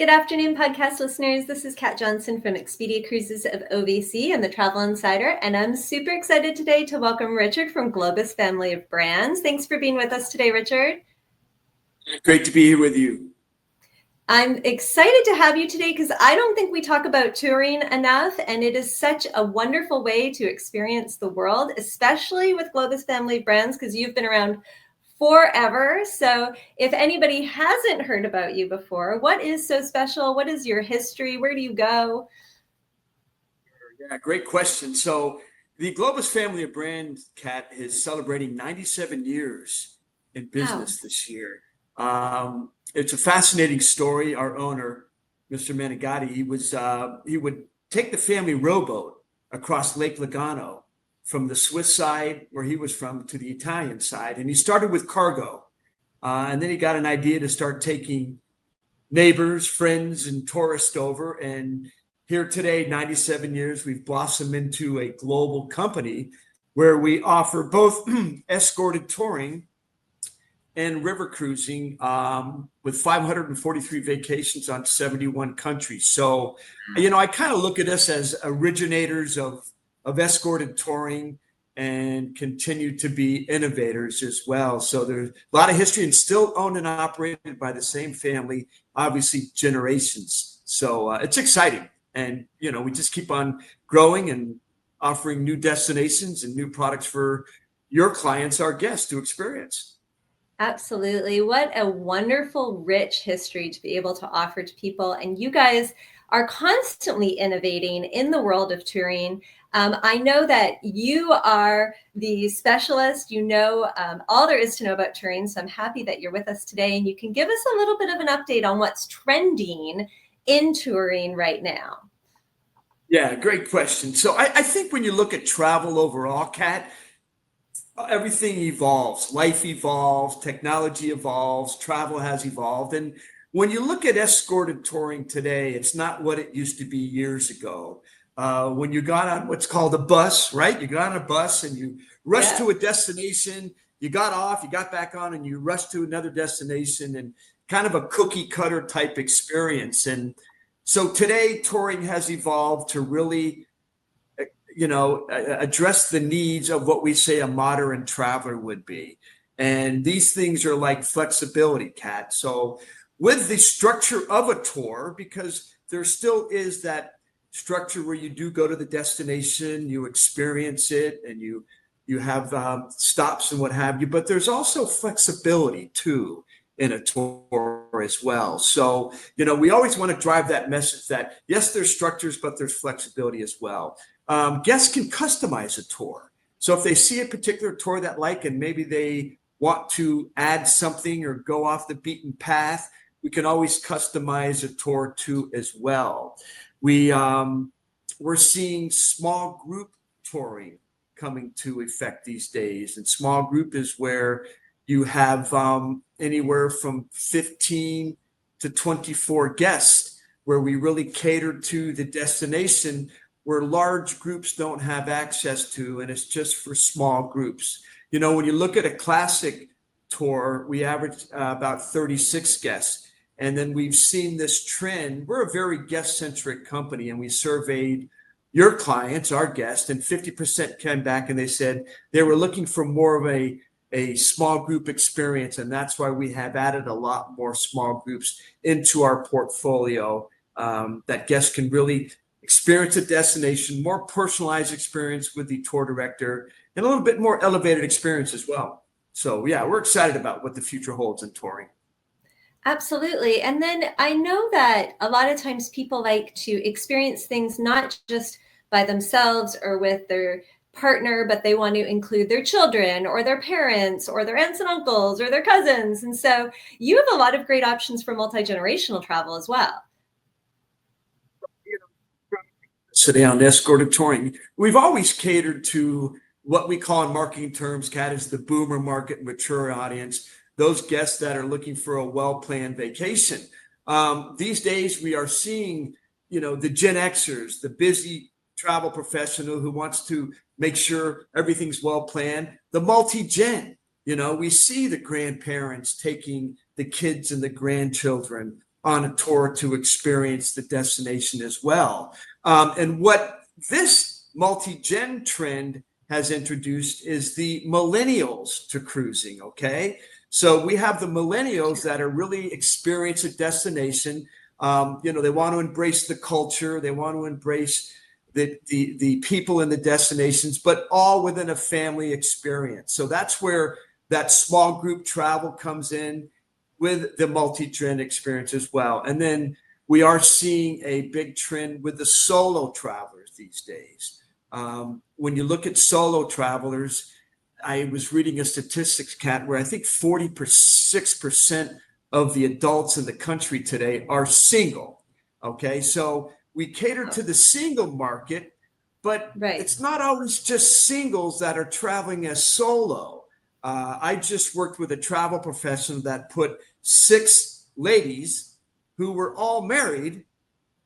Good afternoon, podcast listeners. This is Kat Johnson from Expedia Cruises of OVC and the Travel Insider, and I'm super excited today to welcome Richard from Globus Family of Brands. Thanks for being with us today, Richard. Great to be here with you. I'm excited to have you today because I don't think we talk about touring enough, and it is such a wonderful way to experience the world, especially with Globus Family of Brands, because you've been around forever. So if anybody hasn't heard about you before, what is so special? What is your history? Where do you go? Yeah, great question. So the Globus Family of Brands, Kat, is celebrating 97 years in business this year. It's a fascinating story. Our owner, Mr. Manigatti, he would take the family rowboat across Lake Lugano from the Swiss side, where he was from, to the Italian side. And he started with cargo. And then he got an idea to start taking neighbors, friends, and tourists over. And here today, 97 years, we've blossomed into a global company where we offer both escorted touring and river cruising with 543 vacations on 71 countries. So, I kind of look at us as originators of escorted touring and continue to be innovators as well. So there's a lot of history and still owned and operated by the same family, obviously generations. So it's exciting. And, we just keep on growing and offering new destinations and new products for your clients, our guests, to experience. Absolutely. What a wonderful, rich history to be able to offer to people. And you guys are constantly innovating in the world of touring. I know that you are the specialist. You know all there is to know about touring. So I'm happy that you're with us today. And you can give us a little bit of an update on what's trending in touring right now. Yeah, great question. So I think when you look at travel overall, Kat, everything evolves. Life evolves, technology evolves, travel has evolved. And when you look at escorted touring today, it's not what it used to be years ago. When you got on what's called a bus, right? You got on a bus and you rushed to a destination, you got off, you got back on, and you rushed to another destination, and kind of a cookie cutter type experience. And so today, touring has evolved to really address the needs of what we say a modern traveler would be. And these things are like flexibility, Kat. So with the structure of a tour, because there still is that structure where you do go to the destination, you experience it, and you have stops and what have you, but there's also flexibility too in a tour as well. So, we always want to drive that message that yes, there's structures, but there's flexibility as well. Guests can customize a tour. So if they see a particular tour that like, and maybe they want to add something or go off the beaten path, we can always customize a tour too as well. We're seeing small group touring coming to effect these days. And small group is where you have anywhere from 15 to 24 guests, where we really cater to the destination where large groups don't have access to, and it's just for small groups. When you look at a classic tour, we average about 36 guests. And then we've seen this trend. We're a very guest-centric company, and we surveyed your clients, our guests, and 50% came back and they said they were looking for more of a small group experience. And that's why we have added a lot more small groups into our portfolio, that guests can really experience a destination, more personalized experience with the tour director, and a little bit more elevated experience as well. So yeah, we're excited about what the future holds in touring. Absolutely. And then I know that a lot of times people like to experience things not just by themselves or with their partner, but they want to include their children or their parents or their aunts and uncles or their cousins. And so you have a lot of great options for multi-generational travel as well. Today on escorted touring, we've always catered to what we call in marketing terms, Kat, is the boomer market, mature audience, those guests that are looking for a well-planned vacation. These days, we are seeing, the Gen Xers, the busy travel professional who wants to make sure everything's well-planned, the multi-gen. We see the grandparents taking the kids and the grandchildren on a tour to experience the destination as well. And what this multi-gen trend has introduced is the millennials to cruising, okay? So we have the millennials that are really experience a destination. They want to embrace the culture, they want to embrace the people in the destinations, but all within a family experience. So that's where that small group travel comes in with the multi-gen experience as well. And then we are seeing a big trend with the solo travelers these days. When you look at solo travelers, I was reading a statistics, Kat, where I think 46% of the adults in the country today are single. Okay, so we cater to the single market, but it's not always just singles that are traveling as solo. I just worked with a travel professional that put 6 ladies who were all married,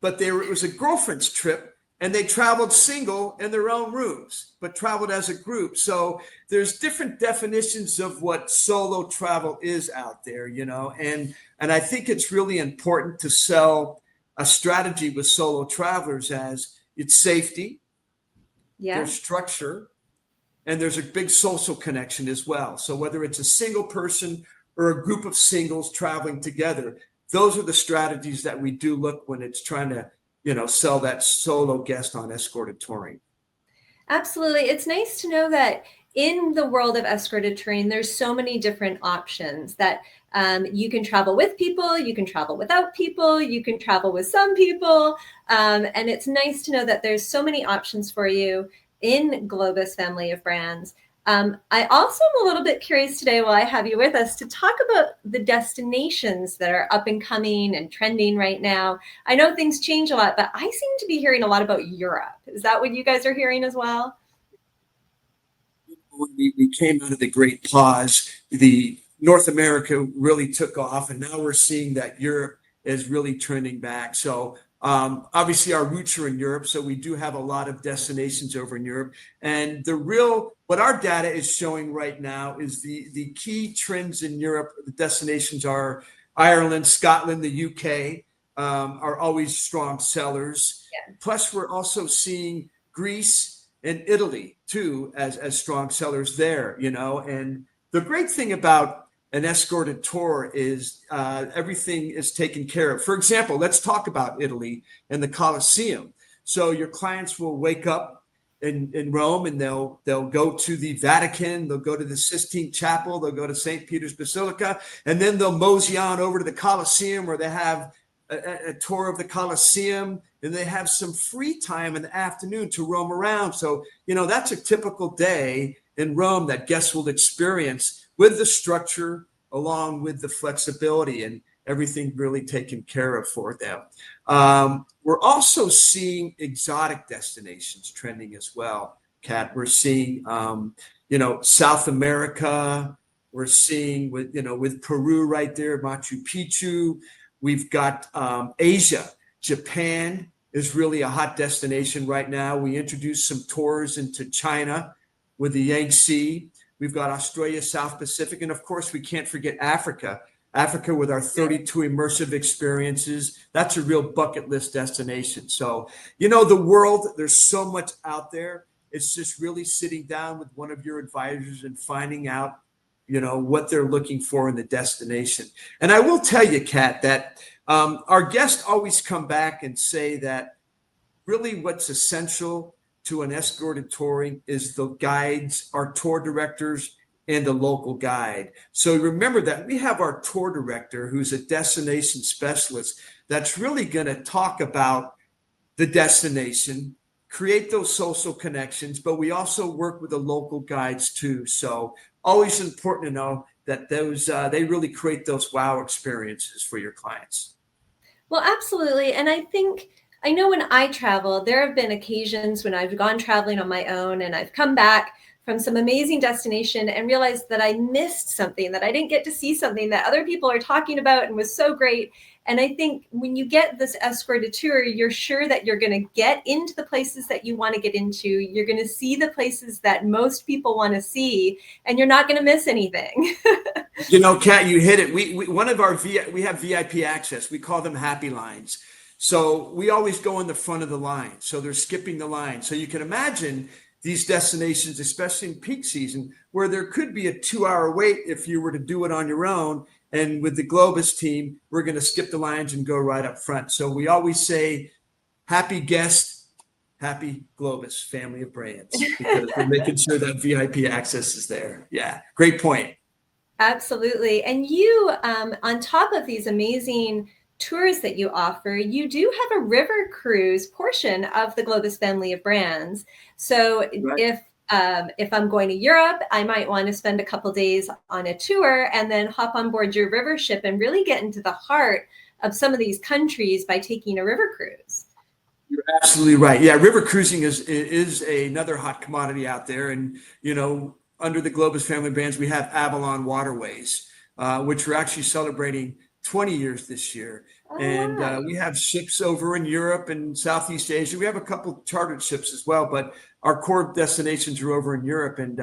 but it was a girlfriend's trip, and they traveled single in their own rooms, but traveled as a group. So there's different definitions of what solo travel is out there, and I think it's really important to sell a strategy with solo travelers as it's safety, there's structure, and there's a big social connection as well. So whether it's a single person or a group of singles traveling together, those are the strategies that we do look when it's trying to, sell that solo guest on escorted touring. Absolutely. It's nice to know that in the world of escorted touring, there's so many different options that you can travel with people, you can travel without people, you can travel with some people. And it's nice to know that there's so many options for you in Globus Family of Brands. I also am a little bit curious today, while I have you with us, to talk about the destinations that are up and coming and trending right now. I know things change a lot, but I seem to be hearing a lot about Europe. Is that what you guys are hearing as well? When we came out of the great pause, the North America really took off, and now we're seeing that Europe is really trending back. So obviously our roots are in Europe, so we do have a lot of destinations over in Europe. And what our data is showing right now is the key trends in Europe. The destinations are Ireland, Scotland, the UK are always strong sellers. Yeah. Plus, we're also seeing Greece and Italy too as strong sellers there. And the great thing about an escorted tour is everything is taken care of. For example, let's talk about Italy and the Colosseum. So your clients will wake up in Rome, and they'll go to the Vatican, they'll go to the Sistine Chapel, they'll go to St. Peter's Basilica, and then they'll mosey on over to the Colosseum, where they have a tour of the Colosseum, and they have some free time in the afternoon to roam around. So, that's a typical day in Rome that guests will experience, with the structure along with the flexibility and everything really taken care of for them. We're also seeing exotic destinations trending as well, Kat. We're seeing, South America. We're seeing with Peru right there, Machu Picchu. We've got Asia. Japan is really a hot destination right now. We introduced some tours into China with the Yangtze. We've got Australia, South Pacific, and of course, we can't forget Africa. Africa with our 32 immersive experiences. That's a real bucket list destination. So, the world, there's so much out there. It's just really sitting down with one of your advisors and finding out, what they're looking for in the destination. And I will tell you, Kat, that our guests always come back and say that really what's essential to an escorted touring is the guides, our tour directors, and a local guide. So remember that we have our tour director, who's a destination specialist, that's really going to talk about the destination, create those social connections, but we also work with the local guides too. So always important to know that those they really create those wow experiences for your clients. Well, absolutely. And I know when I travel, there have been occasions when I've gone traveling on my own and I've come back from some amazing destination and realized that I missed something, that I didn't get to see something that other people are talking about and was so great. And I think when you get this escorted tour, you're sure that you're going to get into the places that you want to get into. You're going to see the places that most people want to see, and you're not going to miss anything. You know, Kat, you hit it. We one of our we have VIP access. We call them happy lines. So we always go in the front of the line. So they're skipping the line. So you can imagine these destinations, especially in peak season, where there could be a 2-hour wait if you were to do it on your own. And with the Globus team, we're going to skip the lines and go right up front. So we always say, happy guest, happy Globus family of brands, because we're making sure that VIP access is there. Yeah, great point. Absolutely. And you, on top of these amazing tours that you offer, you do have a river cruise portion of the Globus Family of Brands. So Right. if I'm going to Europe, I might want to spend a couple days on a tour and then hop on board your river ship and really get into the heart of some of these countries by taking a river cruise. You're absolutely right. Yeah, river cruising is another hot commodity out there, and you know, under the Globus family brands, we have Avalon Waterways, which we're actually celebrating 20 years this year, Oh, and wow. we have ships over in Europe and Southeast Asia. We have a couple chartered ships as well, but our core destinations are over in Europe. And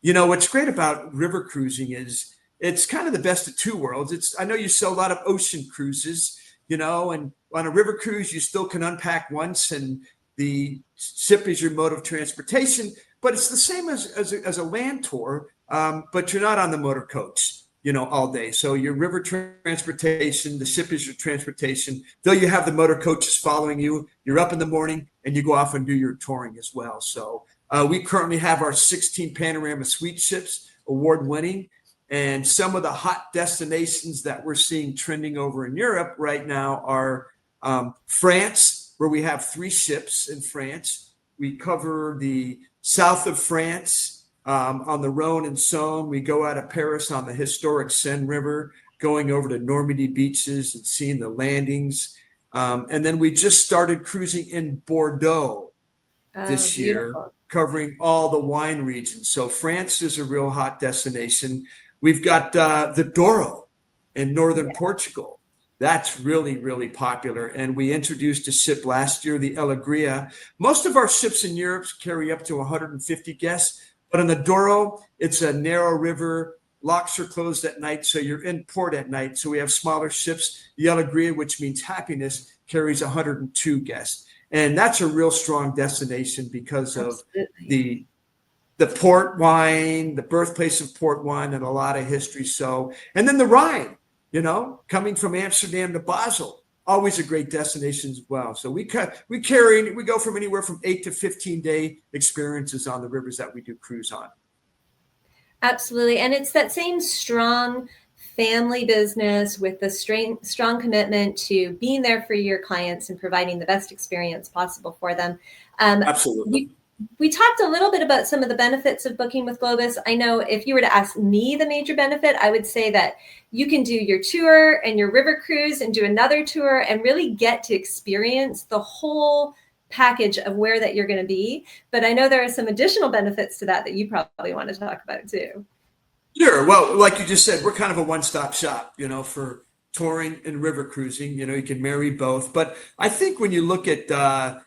you know, what's great about river cruising is it's kind of the best of two worlds. It's I know you sell a lot of ocean cruises, you know, and on a river cruise, you still can unpack once and the ship is your mode of transportation, but it's the same as a land tour, but you're not on the motor coach, you know, all day. So your river transportation, the ship is your transportation. Though you have the motor coaches following you, you're up in the morning and you go off and do your touring as well. So we currently have our 16 Panorama Suite ships, award winning. And some of the hot destinations that we're seeing trending over in Europe right now are France, where we have 3 ships in France. We cover the south of France on the Rhone and Saône. We go out of Paris on the historic Seine River, going over to Normandy beaches and seeing the landings. And then we just started cruising in Bordeaux Oh, this year, beautiful. covering all the wine regions. So France is a real hot destination. We've got the Douro in northern Portugal. That's really, really popular. And we introduced a ship last year, the Alegria. Most of our ships in Europe carry up to 150 guests, but in the Douro, it's a narrow river. Locks are closed at night, so you're in port at night. So we have smaller ships. The Alegria, which means happiness, carries 102 guests. And that's a real strong destination because of Absolutely. the port wine, the birthplace of port wine, and a lot of history. So, and then the Rhine, you know, coming from Amsterdam to Basel, always a great destination as well. So we go from anywhere from 8 to 15-day experiences on the rivers that we do cruise on. Absolutely. And it's that same strong family business with the strong commitment to being there for your clients and providing the best experience possible for them. Um, Absolutely. we talked a little bit about some of the benefits of booking with Globus. I know if you were to ask me the major benefit, I would say that you can do your tour and your river cruise and do another tour and really get to experience the whole package of where that you're going to be. But I know there are some additional benefits to that you probably want to talk about too. Sure. Well, like you just said, we're kind of a one-stop shop, you know, for touring and river cruising. You know, you can marry both. But I think when you look at the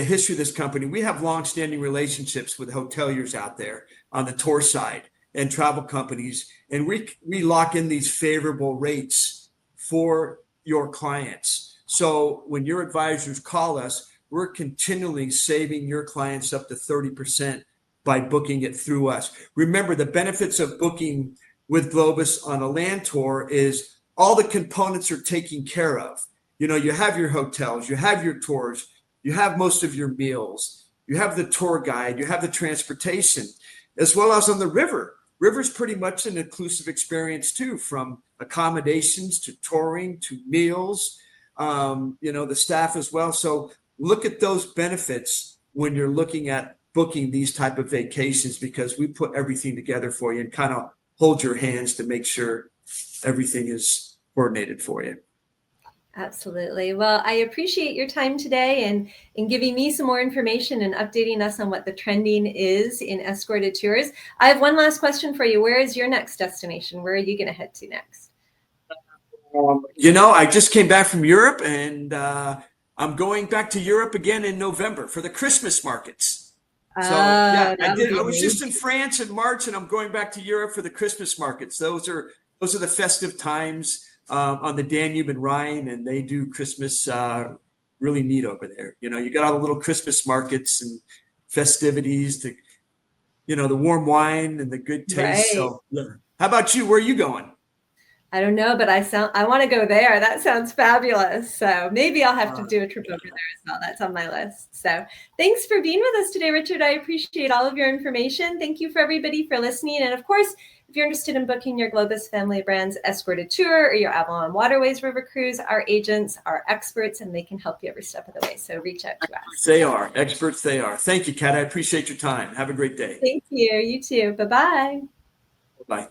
history of this company, we have long-standing relationships with hoteliers out there on the tour side and travel companies, and we lock in these favorable rates for your clients. So when your advisors call us, we're continually saving your clients up to 30% by booking it through us. Remember, the benefits of booking with Globus on a land tour is all the components are taken care of. You know, you have your hotels, you have your tours, you have most of your meals, you have the tour guide, you have the transportation, as well as on the river. River's pretty much an inclusive experience too, from accommodations to touring to meals, you know, the staff as well. So look at those benefits when you're looking at booking these type of vacations, because we put everything together for you and kind of hold your hands to make sure everything is coordinated for you. Absolutely. Well, I appreciate your time today and in giving me some more information and updating us on what the trending is in escorted tours. I have one last question for you. Where is your next destination? Where are you going to head to next? I just came back from Europe, and I'm going back to Europe again in November for the Christmas markets. So yeah, Oh, I that would did. be I was just in amazing. France in March, and I'm going back to Europe for the Christmas markets. Those are the festive times on the Danube and Rhine, and they do Christmas really neat over there. You got all the little Christmas markets and festivities, the warm wine and the good taste. Right. So yeah. How about you? Where are you going? I don't know, but I want to go there. That sounds fabulous. So maybe I'll have to Uh, do a trip over there as well. That's on my list. So thanks for being with us today, Richard. I appreciate all of your information. Thank you for everybody for listening. And of course, if you're interested in booking your Globus Family of Brands escorted tour or your Avalon Waterways River cruise, our agents are experts and they can help you every step of the way. So reach out to us. They are experts. They are. Thank you, Kat. I appreciate your time. Have a great day. Thank you. You too. Bye-bye. Bye.